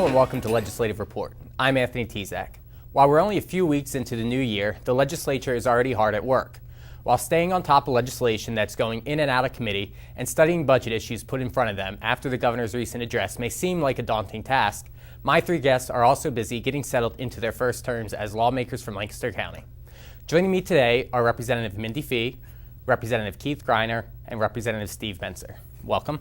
Hello and welcome to Legislative Report. I'm Anthony Tezak. While we're only a few weeks into the new year, the legislature is already hard at work. While staying on top of legislation that's going in and out of committee and studying budget issues put in front of them after the governor's recent address may seem like a daunting task, my three guests are also busy getting settled into their first terms as lawmakers from Lancaster County. Joining me today are Representative Mindy Fee, Representative Keith Greiner, and Representative Steve Mentzer. Welcome.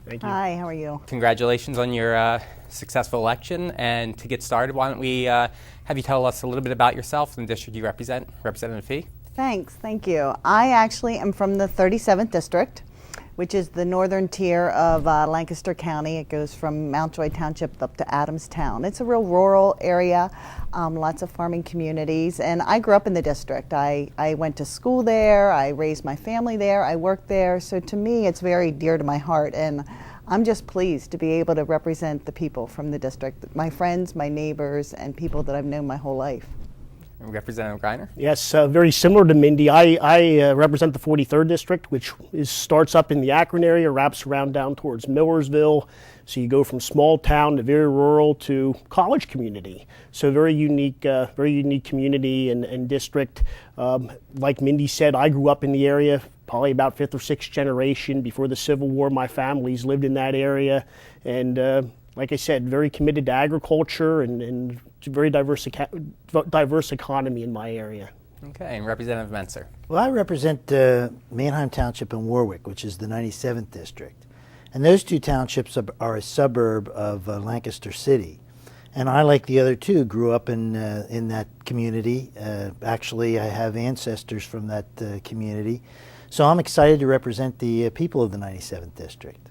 Thank you. Hi, how are you? Congratulations on your successful election. And to get started, why don't we have you tell us a little bit about yourself and the district you represent, Representative Fee? Thank you. I actually am from the 37th District, which is the northern tier of Lancaster County. It goes from Mountjoy Township up to Adamstown. It's a real rural area, lots of farming communities, and I grew up in the district. I went to school there, I raised my family there, I worked there, so to me it's very dear to my heart, and I'm just pleased to be able to represent the people from the district, my friends, my neighbors, and people that I've known my whole life. Representative Greiner? Yes, very similar to Mindy. I represent the 43rd District, which starts up in the Akron area, wraps around down towards Millersville. So you go from small town to very rural to college community. So very unique community and district. Like Mindy said, I grew up in the area, probably about fifth or sixth generation. Before the Civil War, my family's lived in that area. And like I said, very committed to agriculture and very diverse economy in my area. Okay, and Representative Mentzer. Well, I represent Manheim Township and Warwick, which is the 97th District. And those two townships are a suburb of Lancaster City. And I, like the other two, grew up in that community. Actually, I have ancestors from that community. So I'm excited to represent the people of the 97th District.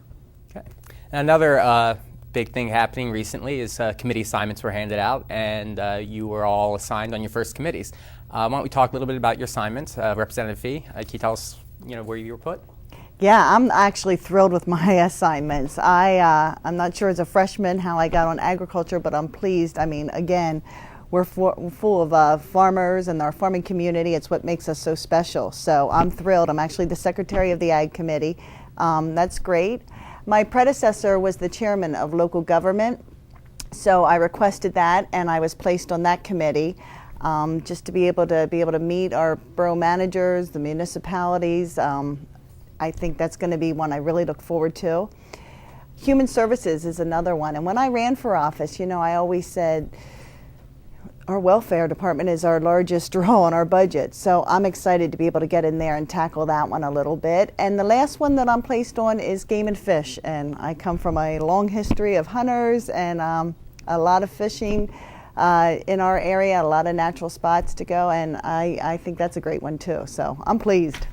Okay. Another big thing happening recently is committee assignments were handed out, and you were all assigned on your first committees. Why don't we talk a little bit about your assignments? Representative Fee, can you tell us where you were put? Yeah, I'm actually thrilled with my assignments. I'm not sure as a freshman how I got on agriculture, but I'm pleased. I mean, again, we're full of farmers and our farming community. It's what makes us so special. So I'm thrilled. I'm actually the secretary of the Ag Committee. That's great. My predecessor was the chairman of local government, so I requested that, and I was placed on that committee just to be able to meet our borough managers, the municipalities. I think that's going to be one I really look forward to. Human Services is another one, and when I ran for office, I always said our welfare department is our largest draw on our budget, so I'm excited to be able to get in there and tackle that one a little bit. And the last one that I'm placed on is Game and Fish, and I come from a long history of hunters and a lot of fishing in our area, a lot of natural spots to go, and I think that's a great one too, so I'm pleased.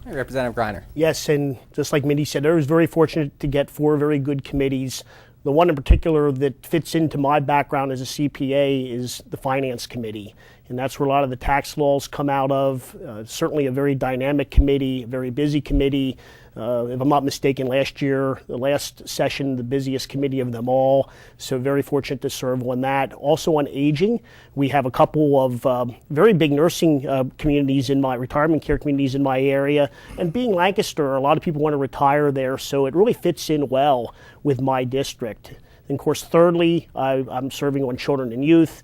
Hey, Representative Greiner. Yes, and just like Mindy said, I was very fortunate to get four very good committees. The one in particular that fits into my background as a CPA is the Finance Committee, and that's where a lot of the tax laws come out of. Certainly a very dynamic committee, a very busy committee. If I'm not mistaken, the last session, the busiest committee of them all, so very fortunate to serve on that. Also on aging, we have a couple of very big nursing communities retirement care communities in my area, and being Lancaster, a lot of people want to retire there, so it really fits in well with my district. And of course, thirdly, I'm serving on children and youth.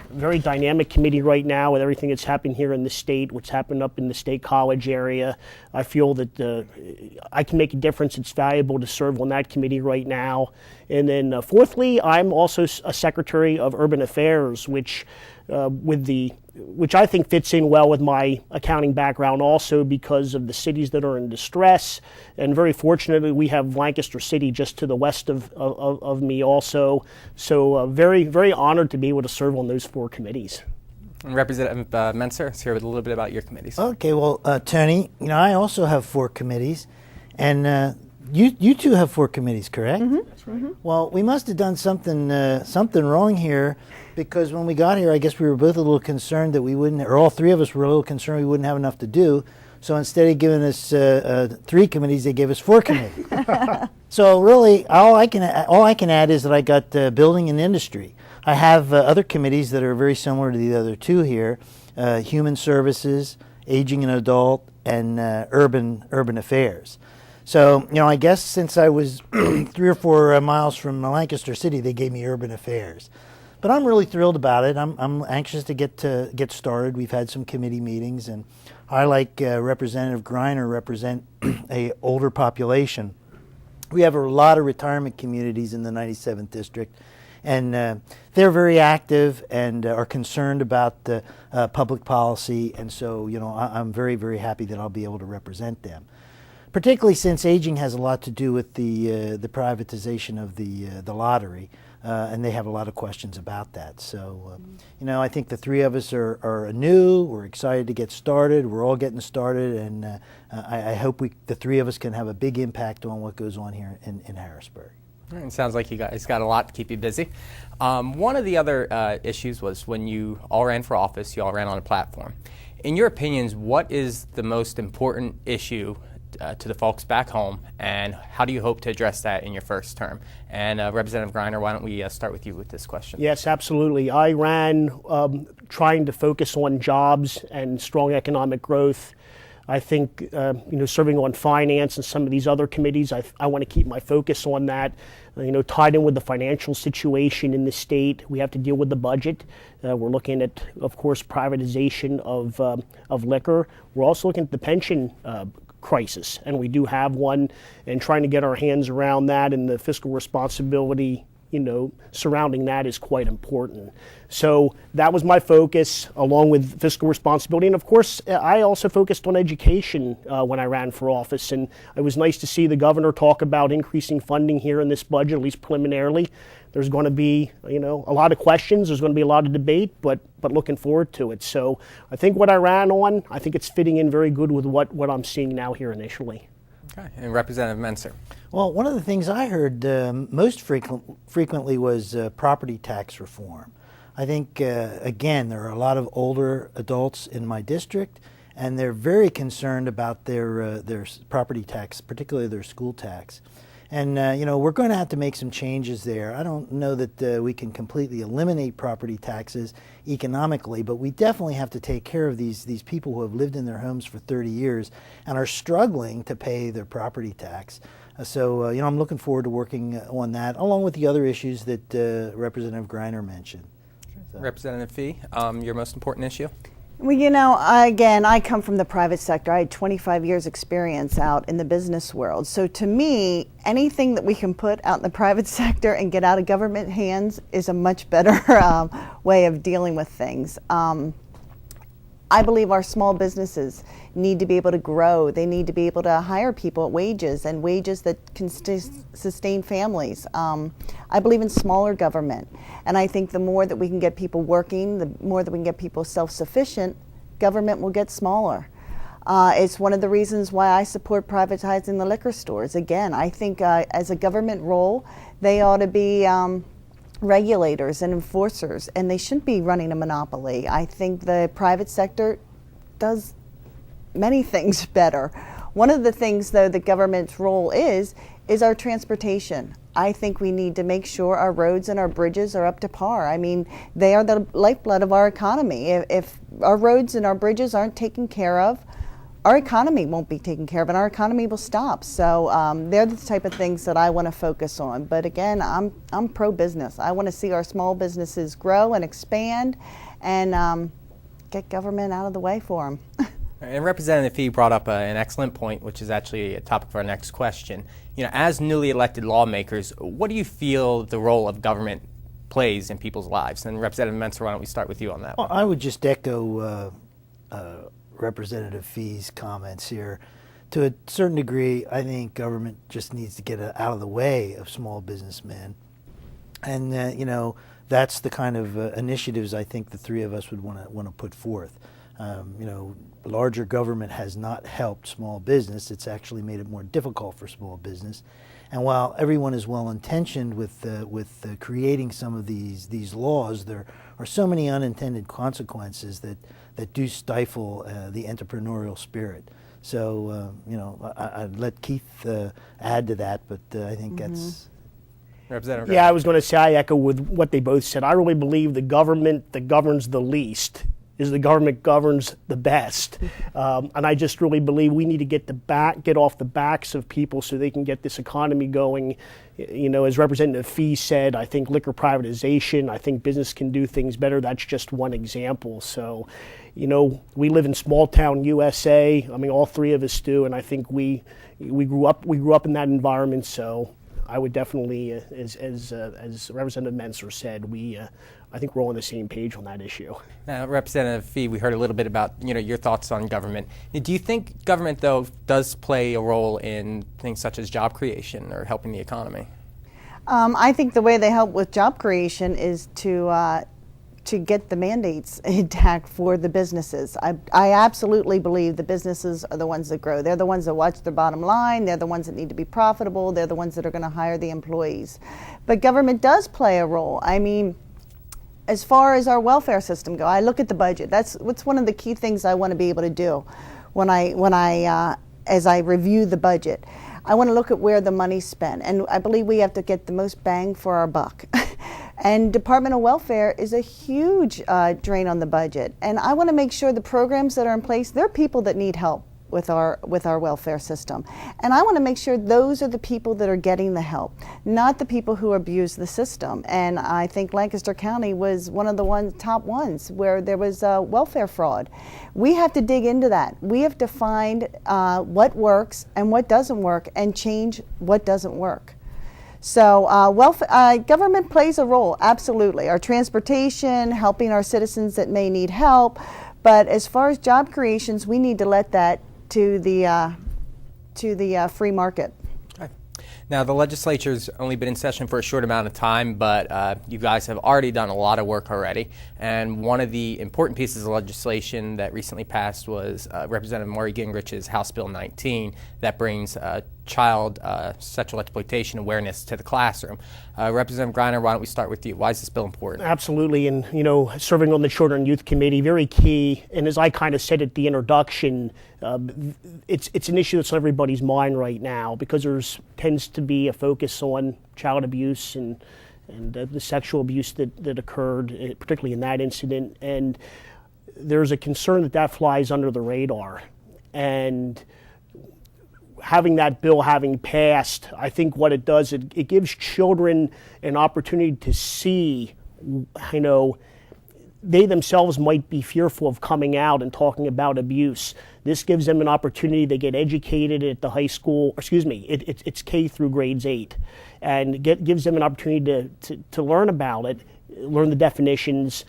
Very dynamic committee right now with everything that's happened here in the state, what's happened up in the State College area. I feel that I can make a difference. It's valuable to serve on that committee right now. And then fourthly, I'm also a Secretary of Urban Affairs, which I think fits in well with my accounting background also because of the cities that are in distress. And very fortunately, we have Lancaster City just to the west of me also. So very, very honored to be able to serve on those four committees. And Representative Mentzer, let's hear a little bit about your committees. Okay, well, Tony, I also have four committees, and you two have four committees, correct? Mm-hmm. That's right. Mm-hmm. Well, we must have done something wrong here, because when we got here, I guess we were both a little concerned that we wouldn't, or all three of us were a little concerned we wouldn't have enough to do. So instead of giving us three committees, they gave us four committees. So really, all I can add is that I got building and industry. I have other committees that are very similar to the other two here: human services, aging and adult, and urban affairs. So, I guess since I was 3 or 4 miles from Lancaster City, they gave me urban affairs. But I'm really thrilled about it. I'm anxious to get started. We've had some committee meetings, and I, like Representative Greiner, represent a older population. We have a lot of retirement communities in the 97th District, and they're very active and are concerned about the public policy. And so, I'm very, very happy that I'll be able to represent them, particularly since aging has a lot to do with the privatization of the lottery. And they have a lot of questions about that. So, I think the three of us are new. We're excited to get started. We're all getting started, and I hope the three of us can have a big impact on what goes on here in Harrisburg. It sounds like you guys got a lot to keep you busy. One of the other issues was when you all ran for office, you all ran on a platform. In your opinions, what is the most important issue to the folks back home, and how do you hope to address that in your first term? And Representative Greiner, why don't we start with you with this question? Yes, absolutely. I ran trying to focus on jobs and strong economic growth. I think, serving on finance and some of these other committees, I want to keep my focus on that. Tied in with the financial situation in the state, we have to deal with the budget. We're looking at, of course, privatization of liquor. We're also looking at the pension crisis, and we do have one, and trying to get our hands around that, and the fiscal responsibility surrounding that is quite important. So that was my focus, along with fiscal responsibility. And of course, I also focused on education when I ran for office. And it was nice to see the governor talk about increasing funding here in this budget, at least preliminarily. There's going to be, a lot of questions. There's going to be a lot of debate, but looking forward to it. So I think what I ran on, I think it's fitting in very good with what I'm seeing now here initially. Okay, and Representative Mentzer. Well, one of the things I heard most frequently was property tax reform. I think, again, there are a lot of older adults in my district, and they're very concerned about their property tax, particularly their school tax. And, we're going to have to make some changes there. I don't know that we can completely eliminate property taxes economically, but we definitely have to take care of these people who have lived in their homes for 30 years and are struggling to pay their property tax. So, I'm looking forward to working on that, along with the other issues that Representative Greiner mentioned. So. Representative Fee, your most important issue? Well, again, I come from the private sector. I had 25 years experience out in the business world. So to me, anything that we can put out in the private sector and get out of government hands is a much better way of dealing with things. I believe our small businesses need to be able to grow. They need to be able to hire people at wages that can sustain families. I believe in smaller government. And I think the more that we can get people working, the more that we can get people self-sufficient, government will get smaller. It's one of the reasons why I support privatizing the liquor stores. Again, I think as a government role, they ought to be regulators and enforcers, and they shouldn't be running a monopoly. I think the private sector does many things better. One of the things, though, the government's role is our transportation. I think we need to make sure our roads and our bridges are up to par. I mean, they are the lifeblood of our economy. If our roads and our bridges aren't taken care of, our economy won't be taken care of, and our economy will stop. So they're the type of things that I want to focus on. But again, I'm pro-business. I want to see our small businesses grow and expand, and get government out of the way for them. And Representative Fee brought up an excellent point, which is actually a topic for our next question. As newly elected lawmakers, what do you feel the role of government plays in people's lives? And Representative Mentzer, why don't we start with you on that? Well, I would just echo Representative Fee's comments here. To a certain degree, I think government just needs to get out of the way of small businessmen. And, that's the kind of initiatives I think the three of us would want to put forth. Larger government has not helped small business. It's actually made it more difficult for small business. And while everyone is well-intentioned with creating some of these laws, there are so many unintended consequences that do stifle the entrepreneurial spirit. So, I'd let Keith add to that, but I think that's... Representative. Yeah, I was going to say I echo with what they both said. I really believe the government that governs the least is the government governs the best. And I just really believe we need to get off the backs of people so they can get this economy going. You know, as Representative Fee said, I think liquor privatization, I think business can do things better. That's just one example. So, you know, we live in small town USA. I mean, all three of us do, and I think we grew up in that environment. So I would definitely, as Representative Mentzer said, I think we're all on the same page on that issue. Now, Representative Fee, we heard a little bit about your thoughts on government. Do you think government, though, does play a role in things such as job creation or helping the economy? I think the way they help with job creation is to get the mandates intact for the businesses. I absolutely believe the businesses are the ones that grow. They're the ones that watch their bottom line. They're the ones that need to be profitable. They're the ones that are going to hire the employees. But government does play a role. I mean, as far as our welfare system go, I look at the budget. That's one of the key things I want to be able to do as I review the budget. I want to look at where the money's spent, and I believe we have to get the most bang for our buck. And Department of Welfare is a huge drain on the budget, and I want to make sure the programs that are in place, there are people that need help with our welfare system, and I want to make sure those are the people that are getting the help, not the people who abuse the system. And I think Lancaster County was one of the top ones where there was welfare fraud. We have to dig into that. We have to find what works and what doesn't work and change what doesn't work. So government plays a role, absolutely. Our transportation, helping our citizens that may need help, but as far as job creations, we need to let that to the free market. Okay. Now, the legislature's only been in session for a short amount of time, but you guys have already done a lot of work already. And one of the important pieces of legislation that recently passed was Representative Maury Gingrich's House Bill 19 that brings child sexual exploitation awareness to the classroom. Representative Greiner, why don't we start with you? Why is this bill important? Absolutely, and serving on the Children and Youth Committee, very key. And as I kind of said at the introduction, it's an issue that's on everybody's mind right now because there's tends to be a focus on child abuse and the sexual abuse that occurred, particularly in that incident. And there's a concern that flies under the radar. And having that bill having passed, I think what it does, it gives children an opportunity to see, they themselves might be fearful of coming out and talking about abuse. This gives them an opportunity to get educated at the high school, it's K through grades 8, and gives them an opportunity to learn about it, learn the definitions.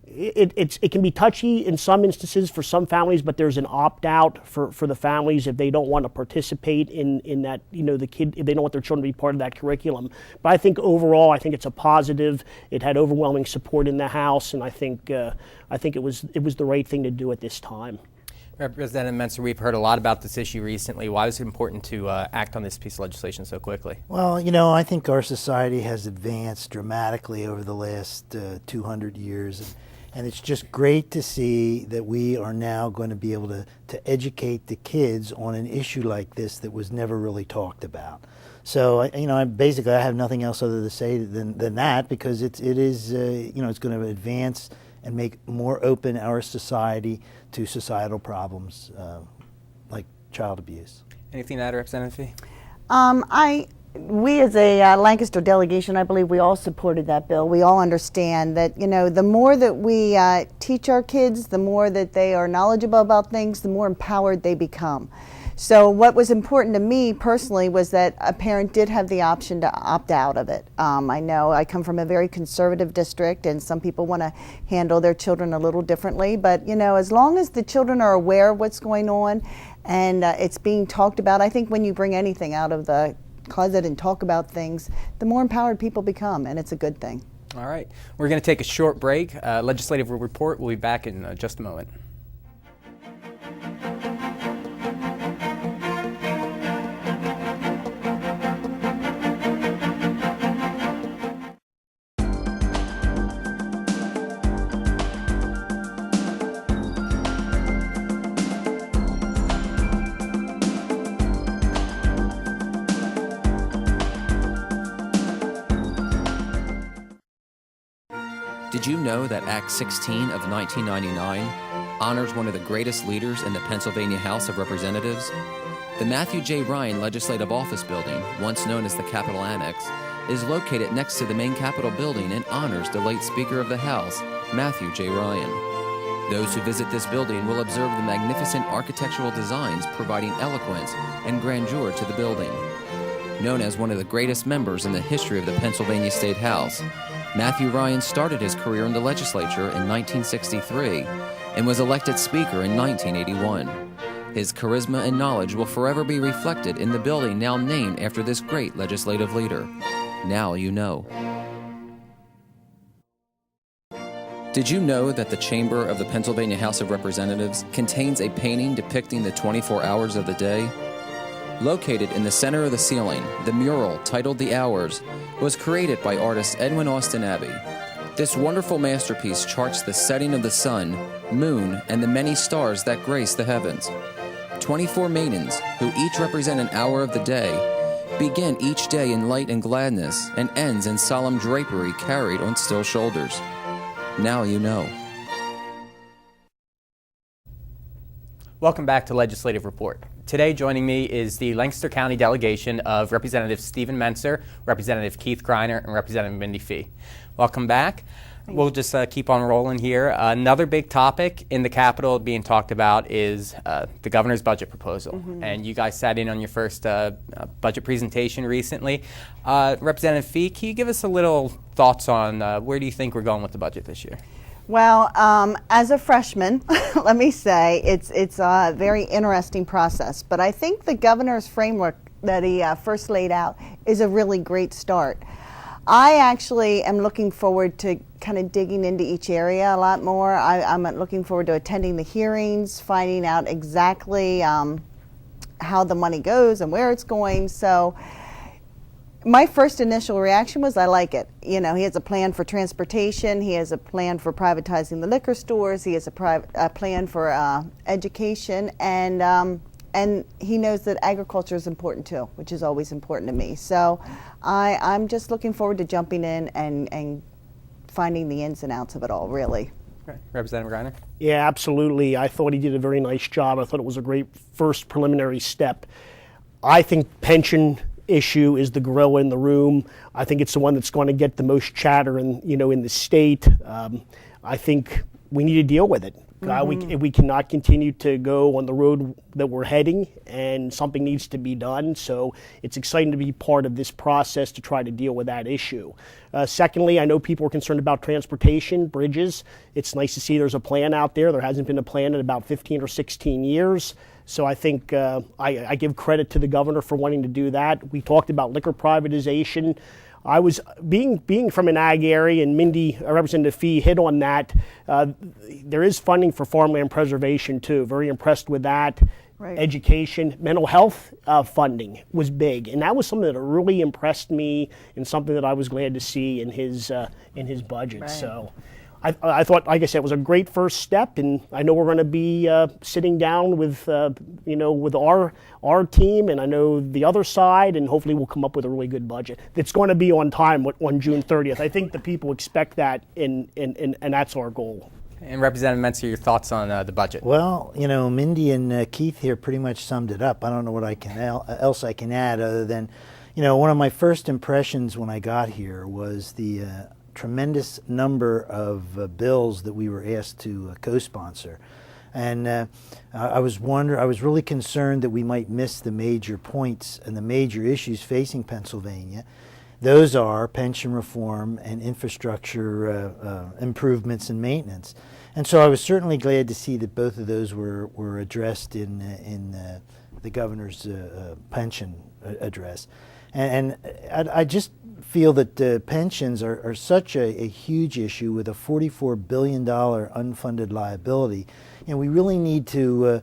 It can be touchy in some instances for some families, but there's an opt-out for the families if they don't want to participate in that, the kid, if they don't want their children to be part of that curriculum. But I think overall, it's a positive. It had overwhelming support in the House, and I think it was the right thing to do at this time. Representative Mentzer, we've heard a lot about this issue recently. Why was it important to act on this piece of legislation so quickly? Well, I think our society has advanced dramatically over the last 200 years. And it's just great to see that we are now going to be able to educate the kids on an issue like this that was never really talked about. So, I have nothing else other to say than that, because it is it's going to advance and make more open our society to societal problems like child abuse. Anything to add, Representative Fee? We as a Lancaster delegation, I believe we all supported that bill. We all understand that, the more that we teach our kids, the more that they are knowledgeable about things, the more empowered they become. So what was important to me personally was that a parent did have the option to opt out of it. I know I come from a very conservative district, and some people want to handle their children a little differently, but as long as the children are aware of what's going on and it's being talked about, I think when you bring anything out of the closet and talk about things, the more empowered people become, and it's a good thing. All right. We're going to take a short break. Legislative report. We'll be back in just a moment. Did you know that Act 16 of 1999 honors one of the greatest leaders in the Pennsylvania House of Representatives? The Matthew J. Ryan Legislative Office Building, once known as the Capitol Annex, is located next to the main Capitol building and honors the late Speaker of the House, Matthew J. Ryan. Those who visit this building will observe the magnificent architectural designs providing eloquence and grandeur to the building. Known as one of the greatest members in the history of the Pennsylvania State House, Matthew Ryan started his career in the legislature in 1963 and was elected Speaker in 1981. His charisma and knowledge will forever be reflected in the building now named after this great legislative leader. Now you know. Did you know that the chamber of the Pennsylvania House of Representatives contains a painting depicting the 24 hours of the day? Located in the center of the ceiling, the mural titled The Hours was created by artist Edwin Austin Abbey. This wonderful masterpiece charts the setting of the sun, moon, and the many stars that grace the heavens. 24 maidens, who each represent an hour of the day, begin each day in light and gladness and ends in solemn drapery carried on still shoulders. Now you know. Welcome back to Legislative Report. Today joining me is the Lancaster County delegation of Representative Stephen Mentzer, Representative Keith Greiner, and Representative Mindy Fee. Welcome back. We'll just keep on rolling here. Another big topic in the Capitol being talked about is the governor's budget proposal. And you guys sat in on your first budget presentation recently. Representative Fee, can you give us a little thoughts on where do you think we're going with the budget this year? Well, as a freshman, let me say it's a very interesting process. But I think the governor's framework that he first laid out is a really great start. I actually am looking forward to kind of digging into each area a lot more. I'm looking forward to attending the hearings, finding out exactly how the money goes and where it's going. So my first initial reaction was I like it. You know, he has a plan for transportation. He has a plan for privatizing the liquor stores. He has a plan for education. And he knows that agriculture is important too, which is always important to me. So I'm just looking forward to jumping in and finding the ins and outs of it all, really. Right. Representative Greiner? Yeah, absolutely. I thought he did a very nice job. I thought it was a great first preliminary step. I think pension issue is the gorilla in the room. I think it's the one that's going to get the most chatter in the state. I think we need to deal with it. We cannot continue to go on the road that we're heading, and something needs to be done. So it's exciting to be part of this process to try to deal with that issue. Secondly, I know people are concerned about transportation, bridges. It's nice to see there's a plan out there. There hasn't been a plan in about 15 or 16 years. So I think I give credit to the governor for wanting to do that. We talked about liquor privatization. I was being from an ag area, and Mindy, Representative Fee, hit on that. There is funding for farmland preservation too. Very impressed with that. Right. Education, mental health funding was big, and that was something that really impressed me, and something that I was glad to see in his budget. Right. So I thought, like I said, it was a great first step, and I know we're going to be sitting down with with our team, and I know the other side, and hopefully we'll come up with a really good budget that's going to be on time on June 30th. I think the people expect that, and that's our goal. And Representative Mentzer, your thoughts on the budget? Well, Mindy and Keith here pretty much summed it up. I don't know what else I can add other than, one of my first impressions when I got here was the tremendous number of bills that we were asked to co-sponsor. And I was really concerned that we might miss the major points and the major issues facing Pennsylvania. Those are pension reform and infrastructure improvements and maintenance. And so I was certainly glad to see that both of those were addressed in the governor's pension address. And I just feel that pensions are such a huge issue with a $44 billion unfunded liability. And we really need to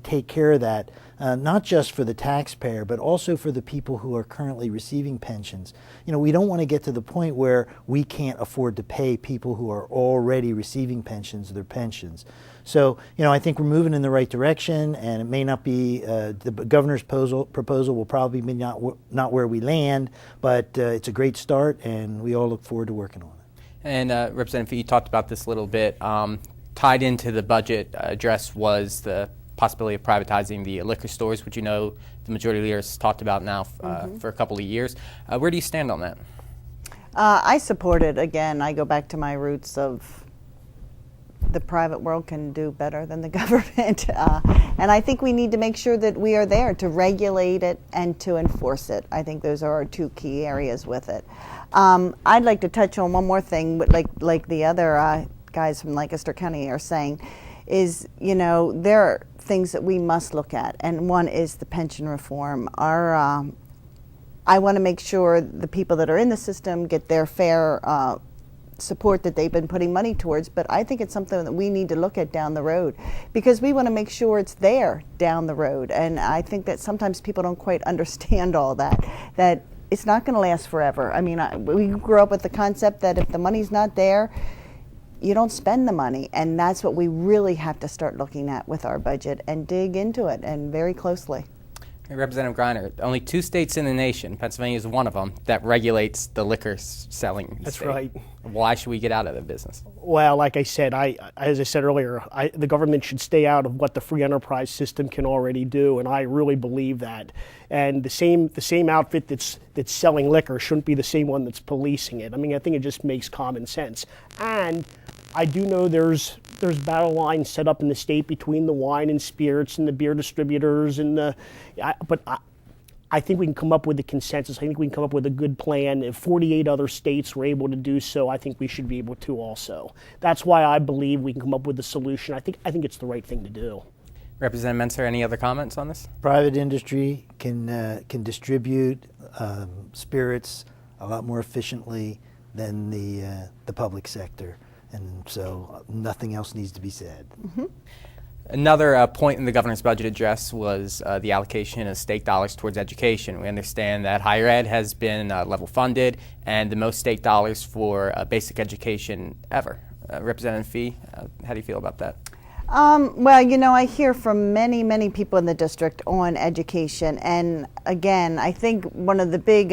take care of that, not just for the taxpayer, but also for the people who are currently receiving pensions. We don't want to get to the point where we can't afford to pay people who are already receiving pensions their pensions. So, I think we're moving in the right direction, and it may not be, the governor's proposal will probably be not where we land, but it's a great start, and we all look forward to working on it. And Representative Fee, you talked about this a little bit. Tied into the budget address was the possibility of privatizing the liquor stores, which you know the majority leader has talked about now for a couple of years. Where do you stand on that? I support it. Again, I go back to my roots of the private world can do better than the government. And I think we need to make sure that we are there to regulate it and to enforce it. I think those are our two key areas with it. I'd like to touch on one more thing, like the other guys from Lancaster County are saying, is, you know, there are things that we must look at, and one is the pension reform. I want to make sure the people that are in the system get their fair support that they've been putting money towards, but I think it's something that we need to look at down the road, because we want to make sure it's there down the road. And I think that sometimes people don't quite understand all that it's not going to last forever. I mean, we grew up with the concept that if the money's not there, you don't spend the money, and that's what we really have to start looking at with our budget and dig into it, and very closely. Representative Greiner, only 2 states in the nation, Pennsylvania is one of them, that regulates the liquor selling. That's state. right. Why should we get out of the business? Well, like I said, as I said earlier, the government should stay out of what the free enterprise system can already do, and I really believe that. And the same outfit that's selling liquor shouldn't be the same one that's policing it. I mean, I think it just makes common sense. And I do know there's battle lines set up in the state between the wine and spirits and the beer distributors but I think we can come up with a consensus. I think we can come up with a good plan. If 48 other states were able to do so, I think we should be able to also. That's why I believe we can come up with a solution. I think it's the right thing to do. Representative Mentzer, any other comments on this? Private industry can distribute spirits a lot more efficiently than the public sector, and so nothing else needs to be said. Mm-hmm. Another point in the governor's budget address was the allocation of state dollars towards education. We understand that higher ed has been level funded and the most state dollars for basic education ever. Representative Fee, how do you feel about that? Well, you know, I hear from many, many people in the district on education, and again, I think one of the big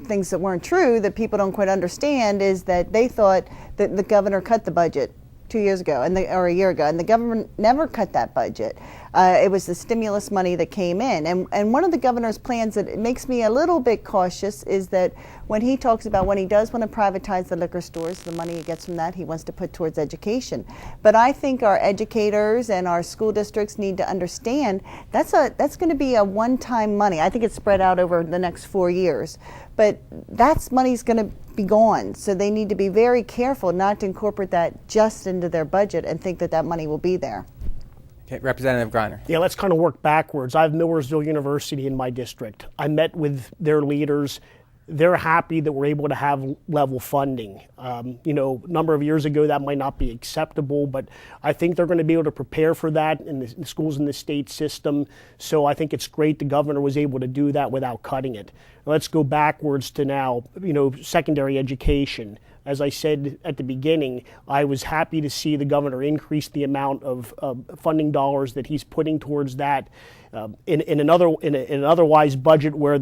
things that weren't true that people don't quite understand is that they thought that the governor cut the budget 2 years ago or a year ago, and the government never cut that budget. It was the stimulus money that came in, and one of the governor's plans that makes me a little bit cautious is that when he talks about when he does want to privatize the liquor stores, the money he gets from that he wants to put towards education. But I think our educators and our school districts need to understand that's going to be a one-time money. I think it's spread out over the next 4 years, but that's money's going to be gone. So they need to be very careful not to incorporate that just into their budget and think that that money will be there. Okay, Representative Greiner. Yeah, let's kind of work backwards. I have Millersville University in my district. I met with their leaders. They're happy that we're able to have level funding. You know, a number of years ago that might not be acceptable, but I think they're going to be able to prepare for that in the schools in the state system. So I think it's great the governor was able to do that without cutting it. Let's go backwards to now, you know, secondary education. As I said at the beginning, I was happy to see the governor increase the amount of funding dollars that he's putting towards that. In an otherwise budget where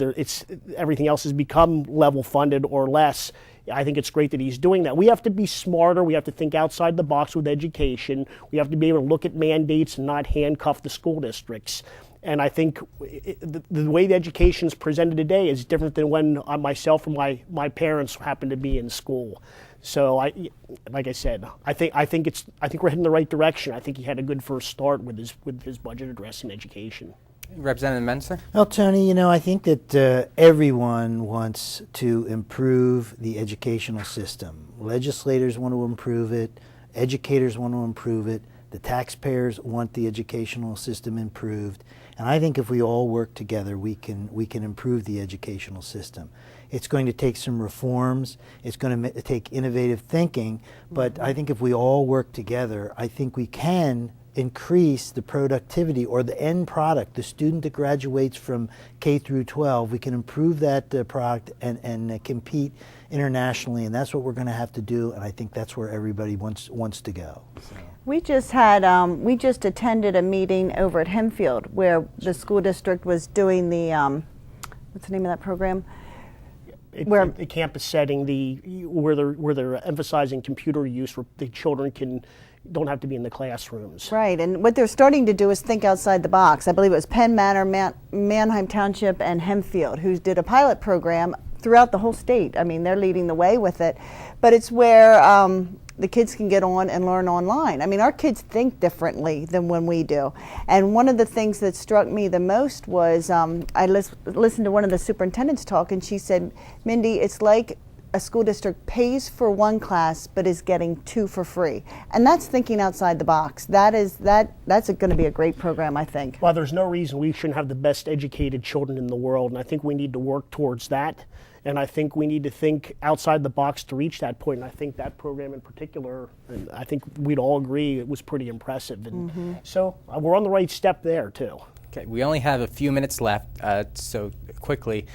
everything else has become level funded or less, I think it's great that he's doing that. We have to be smarter. We have to think outside the box with education. We have to be able to look at mandates and not handcuff the school districts. And I think the way the education is presented today is different than when myself and my parents happened to be in school. So, like I said, I think we're heading in the right direction. I think he had a good first start with his budget address in education. Representative Mentzer? Well, Tony, you know, I think that everyone wants to improve the educational system. Legislators want to improve it. Educators want to improve it. The taxpayers want the educational system improved. And I think if we all work together, we can improve the educational system. It's going to take some reforms. It's going to take innovative thinking. But I think if we all work together, I think we can increase the productivity or the end product, the student that graduates from K through 12. We can improve that product and compete internationally, and that's what we're going to have to do. And I think that's where everybody wants to go. So. We just attended a meeting over at Hempfield where the school district was doing the what's the name of that program? the campus setting, where they're emphasizing computer use, where the children don't have to be in the classrooms. Right, and what they're starting to do is think outside the box. I believe it was Penn Manor, Manheim Township, and Hempfield who did a pilot program throughout the whole state. I mean, they're leading the way with it, but it's where the kids can get on and learn online. I mean, our kids think differently than when we do. And one of the things that struck me the most was I listened to one of the superintendents talk, and she said, Mindy, it's like a school district pays for one class but is getting two for free. And that's thinking outside the box. That's going to be a great program, I think. Well, there's no reason we shouldn't have the best educated children in the world, and I think we need to work towards that. And I think we need to think outside the box to reach that point. And I think that program in particular, and I think we'd all agree, it was pretty impressive. And so we're on the right step there, too. Okay, we only have a few minutes left, so quickly.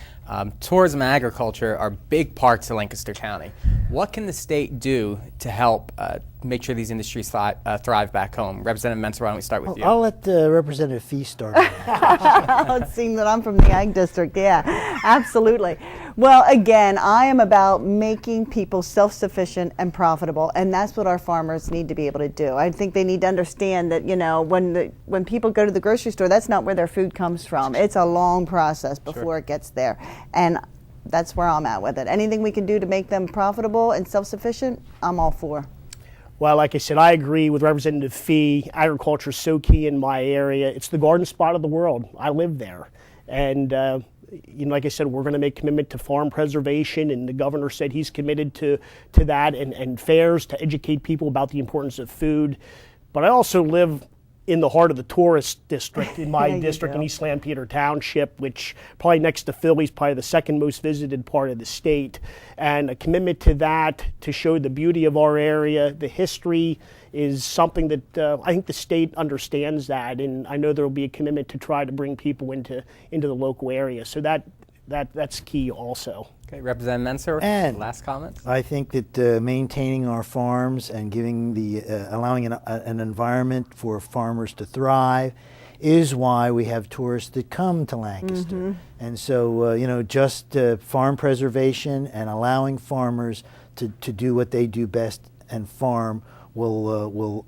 Tourism and agriculture are big parts of Lancaster County. What can the state do to help make sure these industries thrive back home? Representative Mentzer, why don't we start with you? I'll let Representative Fee start. It seems that I'm from the Ag District. Yeah, absolutely. Well, again, I am about making people self-sufficient and profitable, and that's what our farmers need to be able to do. I think they need to understand that, you know, when people go to the grocery store, that's not where their food comes from. It's a long process before it gets there, and that's where I'm at with it. Anything we can do to make them profitable and self-sufficient, I'm all for. Well, like I said, I agree with Representative Fee. Agriculture is so key in my area. It's the garden spot of the world. I live there. And like I said, we're going to make commitment to farm preservation, and the governor said he's committed to that, and fairs to educate people about the importance of food. But I also live in the heart of the tourist district in my district in East Lampeter Township, which probably next to Philly is probably the second most visited part of the state. And a commitment to that, to show the beauty of our area, the history, is something that I think the state understands that, and I know there will be a commitment to try to bring people into the local area. So that's key also. Okay, Representative Mentzer, And last comments? I think that maintaining our farms and giving allowing an environment for farmers to thrive is why we have tourists that come to Lancaster. And so, just farm preservation and allowing farmers to do what they do best and farm will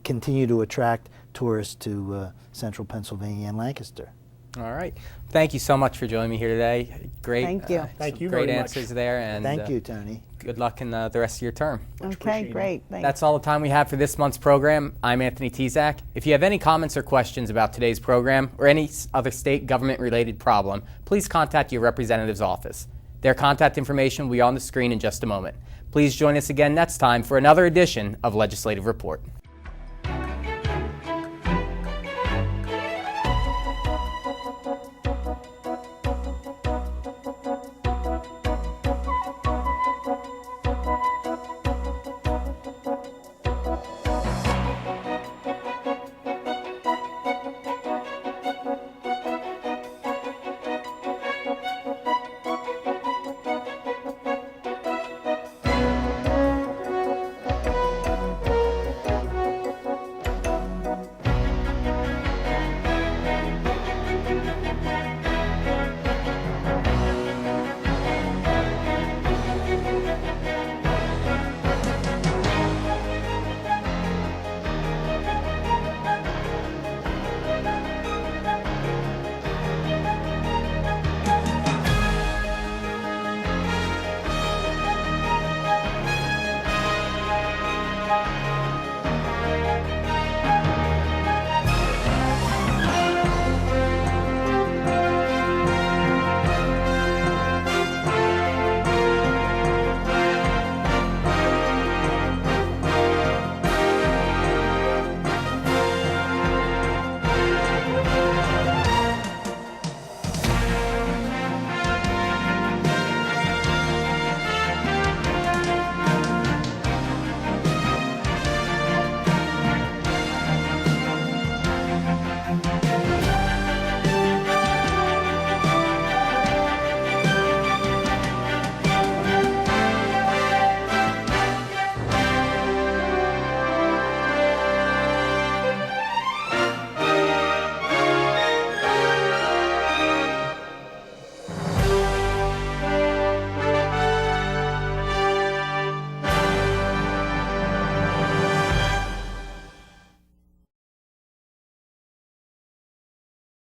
continue to attract tourists to central Pennsylvania and Lancaster. All right. Thank you so much for joining me here today. Great. Thank you. Thank you Great very answers much. there. And Thank you, Tony. Good luck in the rest of your term. Okay, great. Thanks. That's all the time we have for this month's program. I'm Anthony Tezak. If you have any comments or questions about today's program or any other state government-related problem, please contact your representative's office. Their contact information will be on the screen in just a moment. Please join us again next time for another edition of Legislative Report.